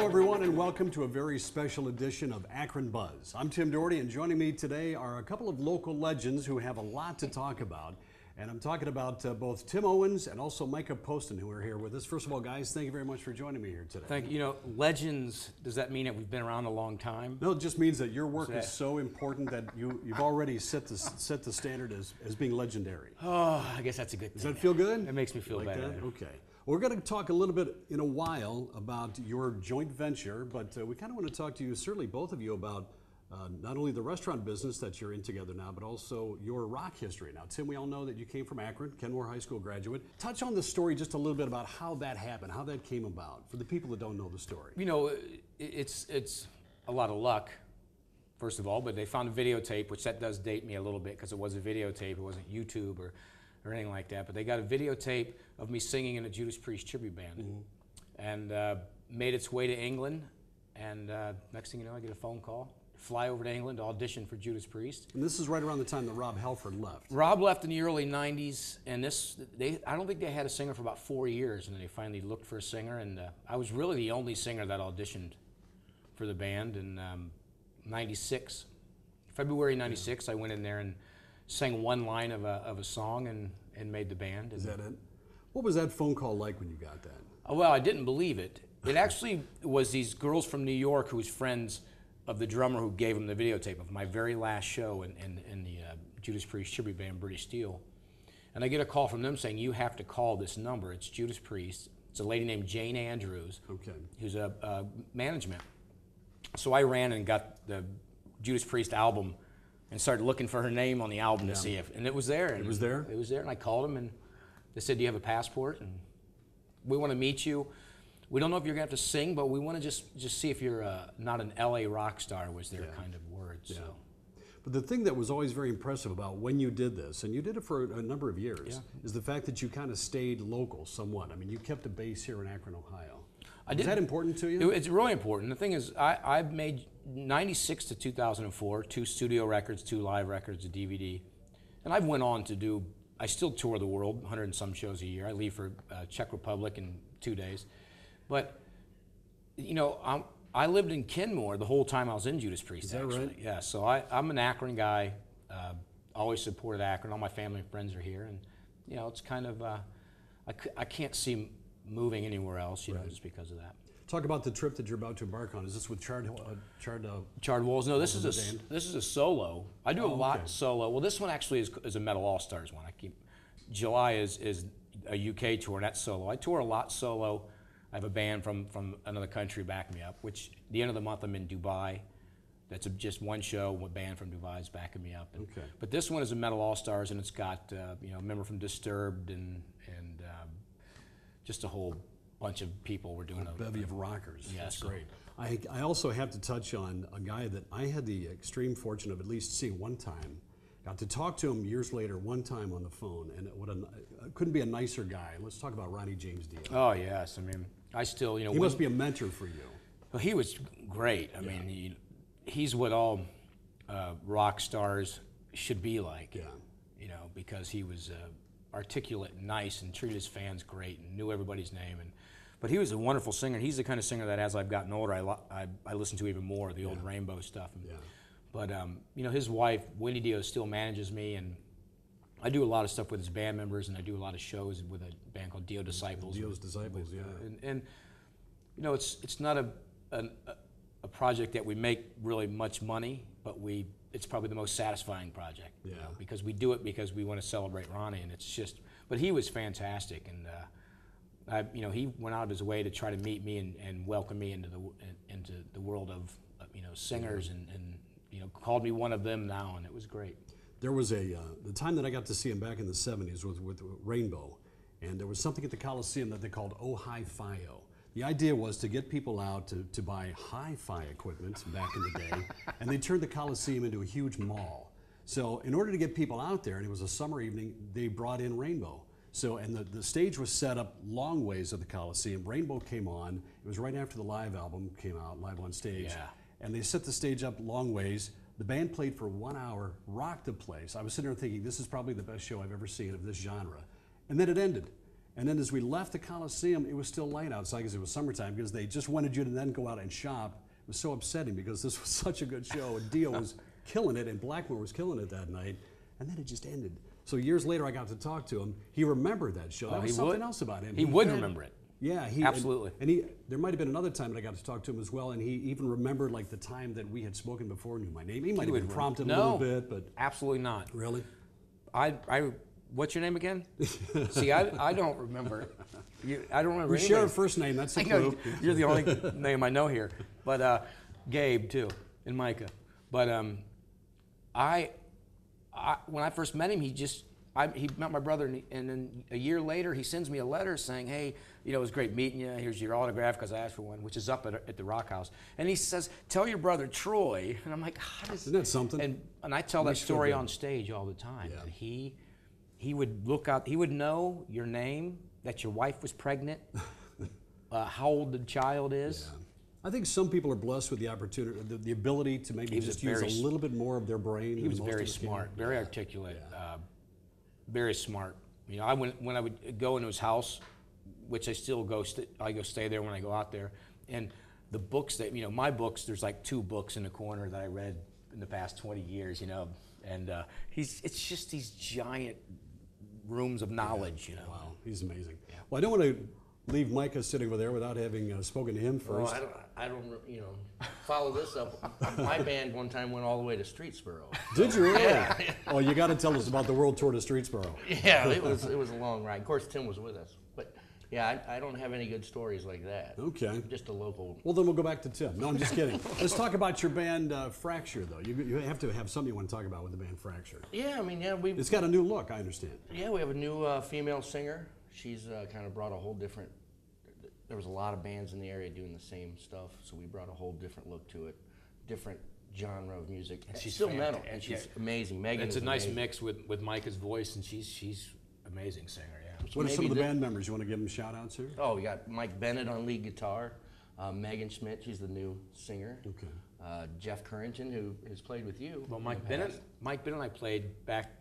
Hello, everyone, and welcome to a very special edition of Akron Buzz. I'm Tim Doherty, and joining me today are a couple of local legends who have a lot to talk about. And I'm talking about both Tim Owens and also Micah Posten, who are here with us. First of all, guys, thank you very much for joining me here today. Thank you. You know, legends, does that mean that we've been around a long time? No, it just means that your work is so important that you've already set the standard as being legendary. Oh, I guess that's a good thing. Does that feel good? It makes me feel better. That? Okay. Well, we're going to talk a little bit in a while about your joint venture, but we kind of want to talk to you, certainly both of you, about not only the restaurant business that you're in together now, but also your rock history. Now, Tim, we all know that you came from Akron, Kenmore High School graduate. Touch on the story just a little bit about how that happened, how that came about, for the people that don't know the story. You know, it's a lot of luck, first of all, but they found a videotape, which that does date me a little bit because it was a videotape, it wasn't YouTube or anything like that, but they got a videotape of me singing in a Judas Priest tribute band, and made its way to England, and next thing you know, I get a phone call. Fly over to England to audition for Judas Priest. And this is right around the time that Rob Halford left. Rob left in the early 90s, and I don't think they had a singer for about 4 years, and then they finally looked for a singer, and I was really the only singer that auditioned for the band in 96. February 96, I went in there and sang one line of a song and made the band. Is that it? What was that phone call like when you got that? Well, I didn't believe it. It actually was these girls from New York who was friends of the drummer who gave him the videotape of my very last show in the Judas Priest tribute band, British Steel. And I get a call from them saying, you have to call this number. It's Judas Priest. It's a lady named Jane Andrews, who's a management. So I ran and got the Judas Priest album and started looking for her name on the album to see if, and it was there. It was there? It was there, and I called them, and they said, do you have a passport? And we want to meet you. We don't know if you're going to have to sing, but we want to just see if you're not an LA rock star, was their kind of words. Yeah. So. But the thing that was always very impressive about when you did this, and you did it for a number of years, is the fact that you kind of stayed local somewhat. I mean, you kept a base here in Akron, Ohio. Is that important to you? It's really important. The thing is, I've made 96 to 2004, 2 studio records, 2 live records, a DVD. And I've went on to do, I still tour the world, 100 and some shows a year. I leave for Czech Republic in 2 days. But, you know, I lived in Kenmore the whole time I was in Judas Priest. Is that actually. right? Yeah, so I'm an Akron guy, always supported Akron. All my family and friends are here. And, you know, it's kind of, I can't see moving anywhere else, you know, just because of that. Talk about the trip that you're about to embark on. Is this with Charred Walls? No, this is a solo. I do a lot solo. Well, this one actually is a Metal All Stars one. July is a UK tour, and that's solo. I tour a lot solo. I have a band from another country back me up, which the end of the month I'm in Dubai. That's just one show, one band from Dubai is backing me up. And, but this one is a Metal All Stars, and it's got you know, a member from Disturbed and just a whole bunch of people. We're doing a bevy of rockers. Yeah, that's great. I also have to touch on a guy that I had the extreme fortune of at least seeing one time. Got to talk to him years later, one time on the phone, and couldn't be a nicer guy. Let's talk about Ronnie James Dio. Oh yes, I mean, I still, you know, he must be a mentor for you. Well, he was great. I mean, he's what all rock stars should be like. Yeah. You know, because he was articulate and nice and treated his fans great and knew everybody's name. But he was a wonderful singer. He's the kind of singer that as I've gotten older, I listen to even more, the old Rainbow stuff. But you know, his wife, Wendy Dio, still manages me, and I do a lot of stuff with his band members, and I do a lot of shows with a band called Dio Disciples. Dio's Disciples, yeah. And you know, it's not a project that we make really much money, but it's probably the most satisfying project. Yeah. You know, because we do it because we want to celebrate Ronnie, and it's just. But he was fantastic, and you know, he went out of his way to try to meet me and welcome me into the world of you know, singers and you know, called me one of them now, and it was great. There was the time that I got to see him back in the 70s with Rainbow, and there was something at the Coliseum that they called Oh Hi-Fi-O. The idea was to get people out to buy hi-fi equipment back in the day, and they turned the Coliseum into a huge mall. So in order to get people out there, and it was a summer evening, they brought in Rainbow. So, and the stage was set up long ways at the Coliseum. Rainbow came on. It was right after the live album came out, Live on Stage. Yeah. And they set the stage up long ways. The band played for 1 hour, rocked the place. I was sitting there thinking, this is probably the best show I've ever seen of this genre. And then it ended. And then as we left the Coliseum, it was still light outside because it was summertime, because they just wanted you to then go out and shop. It was so upsetting because this was such a good show, and Dio was killing it, and Blackmore was killing it that night, and then it just ended. So years later, I got to talk to him. He remembered that show. That was something else about him. He would remember it. Yeah, Absolutely. And there might have been another time that I got to talk to him as well, and he even remembered like the time that we had spoken before, knew my name. He might have been prompted a little bit, but absolutely not. Really? What's your name again? See, I don't remember. I don't remember. We share a first name. That's a clue. You're the only name I know here, but Gabe too, and Micah. But when I first met him, he met my brother, and then a year later, he sends me a letter saying, "Hey, it was great meeting you. Here's your autograph," because I asked for one, which is up at the Rock House. And he says, "Tell your brother Troy." And I'm like, Isn't that something? And I tell that story on stage all the time. Yeah. That he would look out. He would know your name, that your wife was pregnant, how old the child is. Yeah. I think some people are blessed with the opportunity, the ability to maybe just use a little bit more of their brain. He was very smart, very articulate, very smart. When I would go into his house, which I still go. I go stay there when I go out there, and the books that my books. There's like 2 books in the corner that I read in the past 20 years. And it's just these giant rooms of knowledge. Wow, he's amazing. Yeah. Well, I don't want to leave Micah sitting over there without having spoken to him first. Well, I don't follow this up. My band one time went all the way to Streetsboro. Did you really? Yeah. Oh, you got to tell us about the world tour to Streetsboro. Yeah, it was a long ride. Of course, Tim was with us, but yeah, I don't have any good stories like that. Okay. Just a local. Well, then we'll go back to Tim. No, I'm just kidding. Let's talk about your band Fracture, though. You have to have something you want to talk about with the band Fracture. Yeah, It's got a new look, I understand. Yeah, we have a new female singer. She's kind of brought a whole different. There was a lot of bands in the area doing the same stuff, so we brought a whole different look to it, different genre of music. And she's still metal, and she's amazing. Megan, it's is a nice amazing. mix with Micah's voice, and she's amazing singer. Yeah. So what are some of the band members? You want to give them shout outs here? Oh, we got Mike Bennett on lead guitar, Megan Schmidt, she's the new singer. Okay. Jeff Currington, who has played with you. Well, Mike Bennett and I played back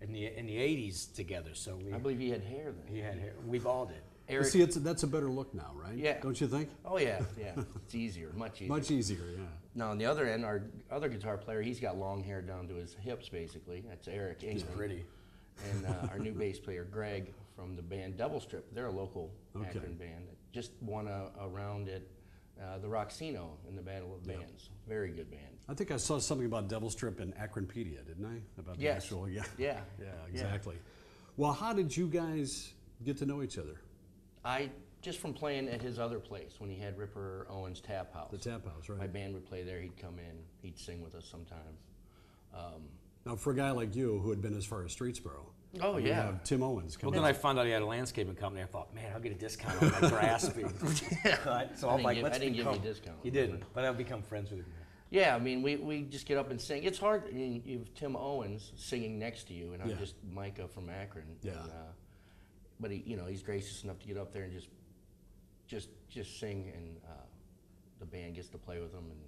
in the '80s together. So I believe he had hair then. He had hair. We've all did. Eric, see, that's a better look now, right? Yeah. Don't you think? Oh yeah, yeah. It's easier, much easier. Much easier, yeah. Now on the other end, our other guitar player, he's got long hair down to his hips, basically. That's Eric. He's pretty. And our new bass player, Greg, from the band Double Strip. They're a local Akron band that just won a round at the Roxino in the Battle of Bands. Very good band. I think I saw something about Devil Strip in Akronpedia, didn't I? About the actual, Yeah, exactly. Well, how did you guys get to know each other? Just from playing at his other place when he had Ripper Owens Tap House. The Tap House, right. My band would play there, he'd come in, he'd sing with us sometimes. Now, for a guy like you who had been as far as Streetsboro, oh you yeah, have Tim Owens coming. Well, then I found out he had a landscaping company. I thought, man, I'll get a discount on my grass being cut. So I'm like, let's I didn't give become. you a discount. You didn't, but I've become friends with him. Yeah, I mean, we just get up and sing. It's hard. I mean, you have Tim Owens singing next to you, and I'm just Micah from Akron. Yeah. And, but he's gracious enough to get up there and just sing, and the band gets to play with him, and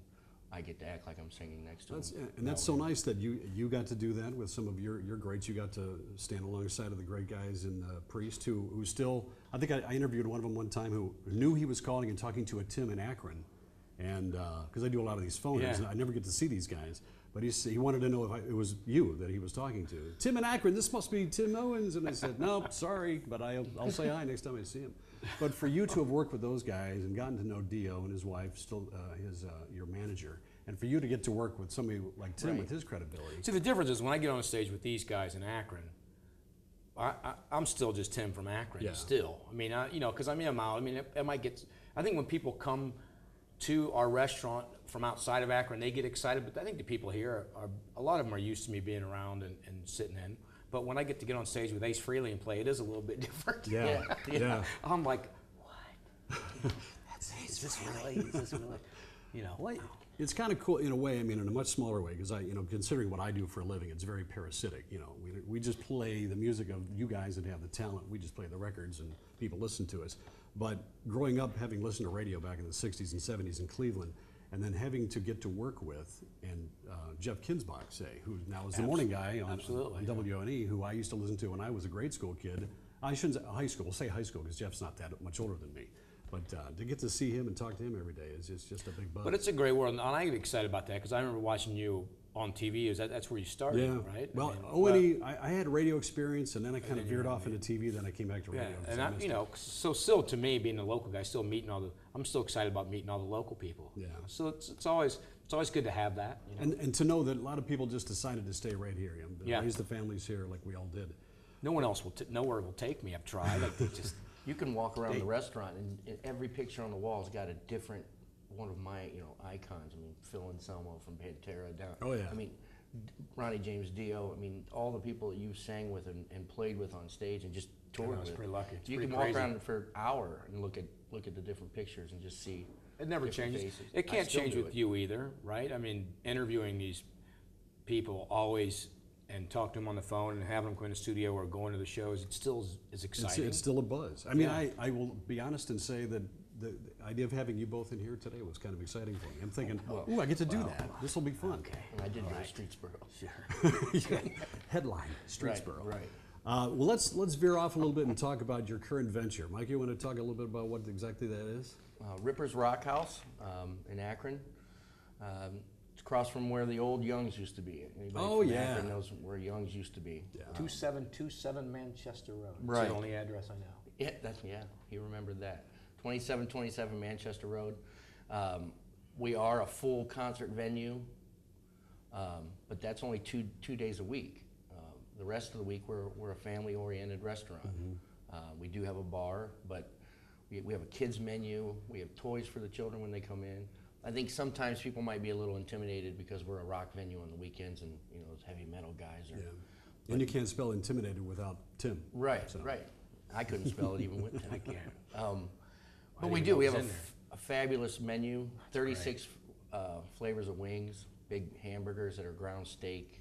I get to act like I'm singing next to him. And that's so nice that you got to do that with some of your greats. You got to stand alongside of the great guys in Priest, who still, I think I interviewed one of them one time who knew he was calling and talking to a Tim in Akron, and because I do a lot of these phone-ins, and I never get to see these guys. But he wanted to know if it was you that he was talking to. Tim in Akron, this must be Tim Owens. And I said, no, sorry, but I'll say hi next time I see him. But for you to have worked with those guys and gotten to know Dio and his wife, still your manager, and for you to get to work with somebody like Tim with his credibility. See, the difference is when I get on stage with these guys in Akron, I'm still just Tim from Akron. Still, I mean, because I'm out. I mean, I think when people come to our restaurant from outside of Akron, they get excited, but I think the people here a lot of them are used to me being around and sitting in. But when I get to get on stage with Ace Frehley and play, it is a little bit different. Yeah. I'm like, what? Is this really? Well, it's kind of cool in a way. I mean, in a much smaller way, because considering what I do for a living, it's very parasitic. We just play the music of you guys that have the talent. We just play the records, and people listen to us. But growing up, having listened to radio back in the '60s and '70s in Cleveland, and then having to get to work with and Jeff Kinsbach, who now is the morning guy on WONE, who I used to listen to when I was a grade school kid, I shouldn't say high school. We'll say high school because Jeff's not that much older than me. But to get to see him and talk to him every day is just a big buzz. But it's a great world, and I get excited about that because I remember watching you on TV. That's where you started, yeah. right? Well, I mean, I had radio experience, and then I kind of veered off into TV. Then I came back to radio. Yeah, and so still to me, being a local guy, still meeting I'm still excited about meeting all the local people. Yeah. So it's always good to have that. You know? And to know that a lot of people just decided to stay right here. Yeah. Raise the families here like we all did. No one else nowhere will take me. I've tried. Like they just. You can walk around the restaurant, and every picture on the wall's got a different one of my icons. I mean, Phil Anselmo from Pantera down. Oh, yeah. I mean, Ronnie James Dio. I mean, all the people that you sang with and played with on stage and just toured with. Pretty lucky. You can walk around for an hour and look at the different pictures and just see. It never changes. Faces. It can't change with you either, right? I mean, interviewing these people always and talk to them on the phone and having them go in the studio or going to the shows, it still is exciting. It's still a buzz. I mean, I will be honest and say that the idea of having you both in here today was kind of exciting for me. I'm thinking, ooh, I get to do that. This will be fun. Okay. And I did go to Streetsboro. Sure. Headline, Streetsboro. Right. Well, let's veer off a little bit and talk about your current venture. Mike, you want to talk a little bit about what exactly that is? Ripper's Rock House in Akron. It's across from where the old Youngs used to be. Anybody from Akron knows where Youngs used to be. Yeah. 2727 Manchester Road. Right. It's the only address I know. Yeah, he remembered that. 2727 Manchester Road. We are a full concert venue, but that's only two days a week. The rest of the week, we're a family-oriented restaurant. Mm-hmm. We do have a bar, but we have a kids menu. We have toys for the children when they come in. I think sometimes people might be a little intimidated because we're a rock venue on the weekends, and those heavy metal guys are. Yeah. And you can't spell intimidated without Tim. Right, so. right. I couldn't spell it even with Tim. I can't. But we do. We have a fabulous menu, 36 flavors of wings, big hamburgers that are ground steak.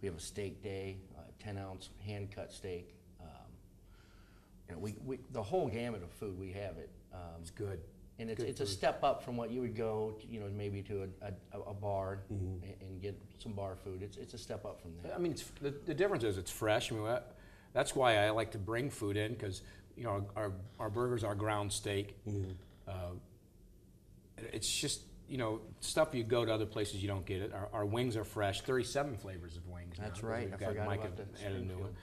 We have a steak day, 10-ounce hand-cut steak. The whole gamut of food, we have it. It's good. And it's a step up from what you would go, maybe to a bar and get some bar food. It's a step up from that. I mean, the difference is it's fresh. I mean, that's why I like to bring food in because our burgers are ground steak. It's just stuff you go to other places you don't get it. Our wings are fresh. 37 flavors of wings. That's now. right. I forgot Micah about that. added a new one.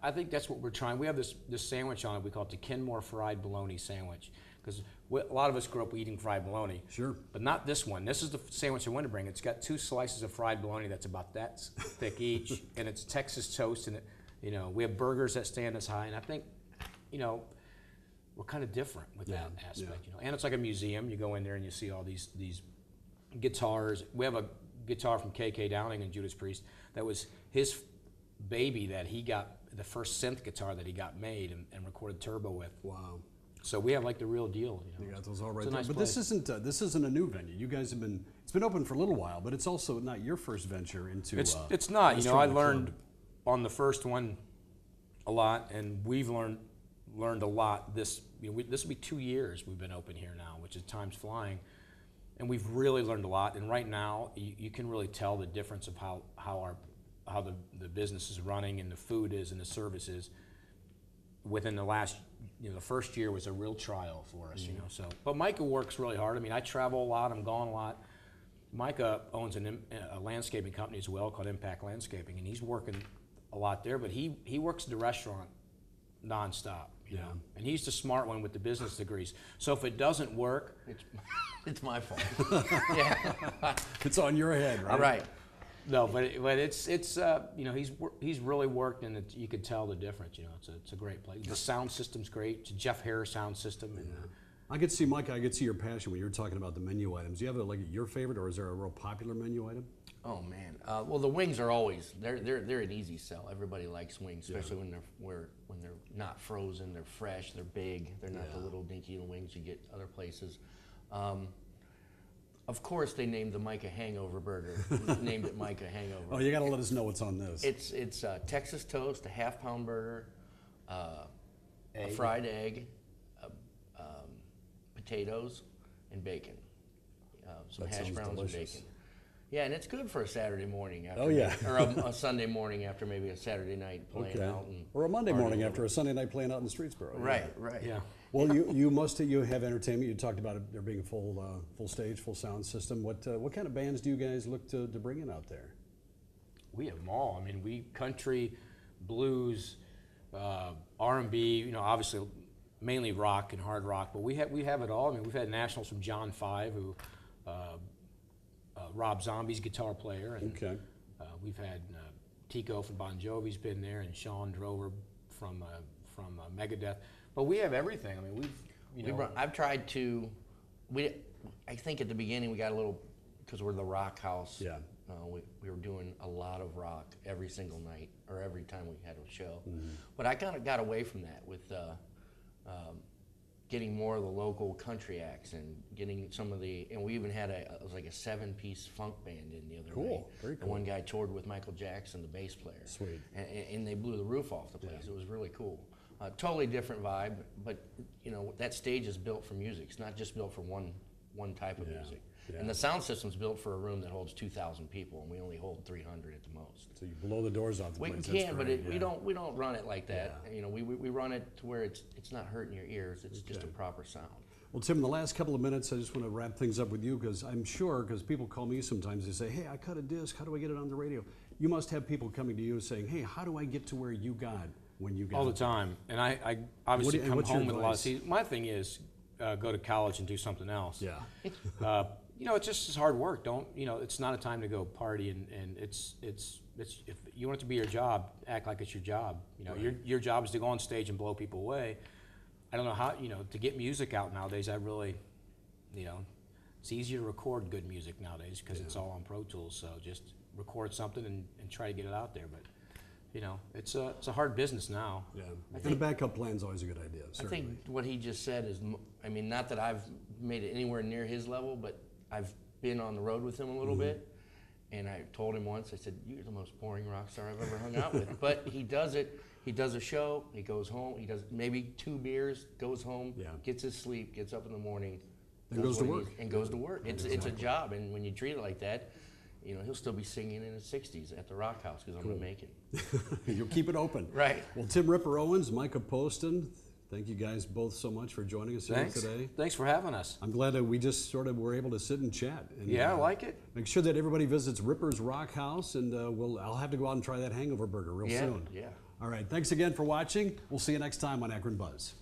I think that's what we're trying. We have this sandwich on it. We call it the Kenmore fried bologna sandwich because a lot of us grew up eating fried bologna. Sure. But not this one. This is the sandwich I want to bring. It's got 2 slices of fried bologna that's about that thick each, and it's Texas toast, and we have burgers that stand as high, and I think, we're kind of different with that aspect, And it's like a museum. You go in there and you see all these guitars. We have a guitar from K.K. Downing and Judas Priest that was his baby that he got, the first synth guitar that he got made and recorded turbo with. Wow. So we have like the real deal. You got those all right It's a there. nice But place. this isn't a new venue. You guys it's been open for a little while, but it's also not your first venture into. It's not. I the learned club. on the first one a lot, and we've learned a lot. This will be 2 years we've been open here now, which is time's flying, and we've really learned a lot. And right now, you can really tell the difference of how the business is running and the food is and the service is. Within the last, the first year was a real trial for us, So, but Micah works really hard. I mean, I travel a lot. I'm gone a lot. Micah owns a landscaping company as well called Impact Landscaping, and he's working a lot there. But he works at the restaurant nonstop. And he's the smart one with the business degrees. So if it doesn't work, It's my fault. Yeah. It's on your head, right? All right. no, but it's he's really worked, and you can tell the difference. It's a great place. The sound system's great. It's a Jeff Harris sound system. And, I could see, Mike, your passion when you were talking about the menu items. Do you have your favorite, or is there a real popular menu item? Oh man. Well, the wings are always they're an easy sell. Everybody likes wings, especially when they're not frozen. They're fresh. They're big. They're not the little dinky little wings you get other places. Of course, they named the Micah Hangover Burger. Named it Micah Hangover. Oh, you got to let us know what's on this. It's Texas toast, a half-pound burger, a fried egg, potatoes, and bacon. Some That hash sounds browns delicious. and bacon. Yeah, and it's good for a Saturday morning after, Oh, yeah. or a Sunday morning after maybe a Saturday night playing out. And Or a Monday partying morning a after a little Sunday night playing out in the Streetsboro. bit. Right, right. Yeah. Well, you have entertainment. You talked about it, there being a full stage, full sound system. What kind of bands do you guys look to bring in out there? We have them all. I mean, we country, blues, R&B. You know, obviously mainly rock and hard rock, but we have it all. I mean, we've had nationals from John Five, who Rob Zombie's guitar player, and Okay. we've had Tico from Bon Jovi's been there, and Sean Drover from Megadeth. But we have everything. I mean, I've tried to. I think at the beginning we got a little, because we're the rock house. Yeah. We were doing a lot of rock every single night or every time we had a show. But I kind of got away from that with getting more of the local country acts and getting some of the. And we even had it was like a 7-piece funk band in the other Cool. night. Very cool. And one guy toured with Michael Jackson, the bass player. Sweet. And they blew the roof off the place. Yeah. It was really cool. Totally different vibe, but you know that stage is built for music. It's not just built for one type of Yeah, music. yeah. And the sound system's built for a room that holds 2,000 people, and we only hold 300 at the most. So you blow the doors off the We place. can, That's but great, yeah. we don't run it like that. You know, we run it to where it's not hurting your ears. It's just a Okay. proper sound. Well, Tim, in the last couple of minutes, I just want to wrap things up with you because I'm sure, because people call me sometimes, they say, hey, I cut a disc, how do I get it on the radio? You must have people coming to you saying, hey, how do I get to where you got when you got all the it? time. And I obviously come what's your home with a lot of advice? seasons. My thing is go to college and do something else. Yeah. You know, it's just hard work. It's not a time to go party, and it's if you want it to be your job, act like it's your job. You know, your job is to go on stage and blow people away. I don't know how, to get music out nowadays, it's easier to record good music nowadays because it's all on Pro Tools. So just record something and try to get it out there. But, it's a hard business now. Yeah. And a backup plan is always a good idea, I certainly. think what he just said is, I mean, not that I've made it anywhere near his level, but I've been on the road with him a little bit. And I told him once, I said, you're the most boring rock star I've ever hung out with. But he does it. He does a show, he goes home, he does maybe 2 beers, goes home, gets his sleep, gets up in the morning. And goes to work. And goes to work. It's a job, and when you treat it like that, he'll still be singing in his 60s at the Rock House because I'm going to make it. You'll keep it open. Right. Well, Tim Ripper Owens, Micah Posten, thank you guys both so much for joining us here today. Thanks for having us. I'm glad that we just sort of were able to sit and chat. And, Yeah, I like it. Make sure that everybody visits Ripper's Rock House, and I'll have to go out and try that hangover burger real soon. Yeah. All right, thanks again for watching. We'll see you next time on Akron Buzz.